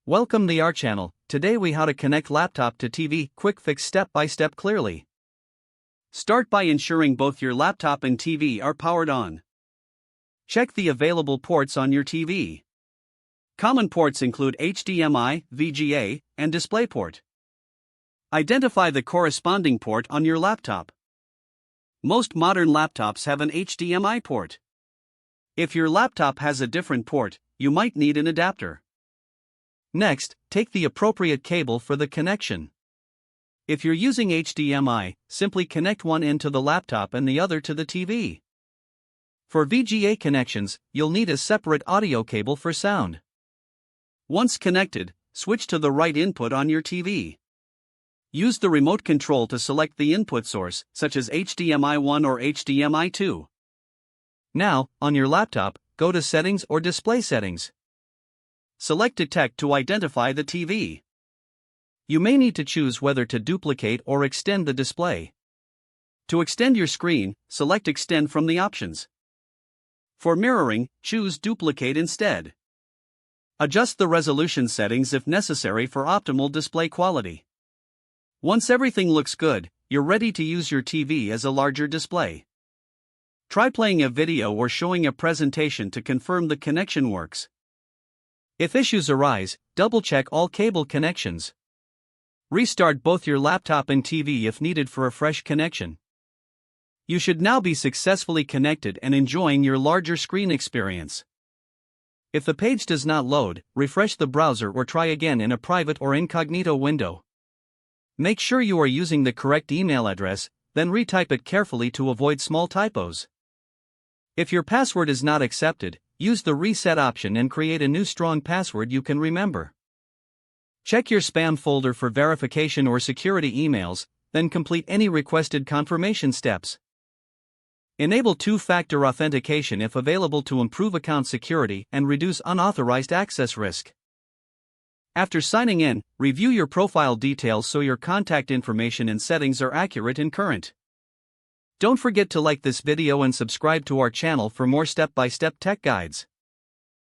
Welcome to our channel. Today we how to connect laptop to TV, quick fix step by step clearly. Start by ensuring both your laptop and TV are powered on. Check the available ports on your TV. Common ports include HDMI, VGA, and DisplayPort. Identify the corresponding port on your laptop. Most modern laptops have an HDMI port. If your laptop has a different port, you might need an adapter. Next, take the appropriate cable for the connection. If you're using HDMI, simply connect one end to the laptop and the other to the TV. For VGA connections, you'll need a separate audio cable for sound. Once connected, switch to the right input on your TV. Use the remote control to select the input source, such as HDMI 1 or HDMI 2. Now, on your laptop, go to Settings or Display Settings. Select Detect to identify the TV. You may need to choose whether to duplicate or extend the display. To extend your screen, select Extend from the options. For mirroring, choose Duplicate instead. Adjust the resolution settings if necessary for optimal display quality. Once everything looks good, you're ready to use your TV as a larger display. Try playing a video or showing a presentation to confirm the connection works. If issues arise, double-check all cable connections. Restart both your laptop and TV if needed for a fresh connection. You should now be successfully connected and enjoying your larger screen experience. If the page does not load, refresh the browser or try again in a private or incognito window. Make sure you are using the correct email address, then retype it carefully to avoid small typos. If your password is not accepted, use the reset option and create a new strong password you can remember. Check your spam folder for verification or security emails, then complete any requested confirmation steps. Enable two-factor authentication if available to improve account security and reduce unauthorized access risk. After signing in, review your profile details so your contact information and settings are accurate and current. Don't forget to like this video and subscribe to our channel for more step-by-step tech guides.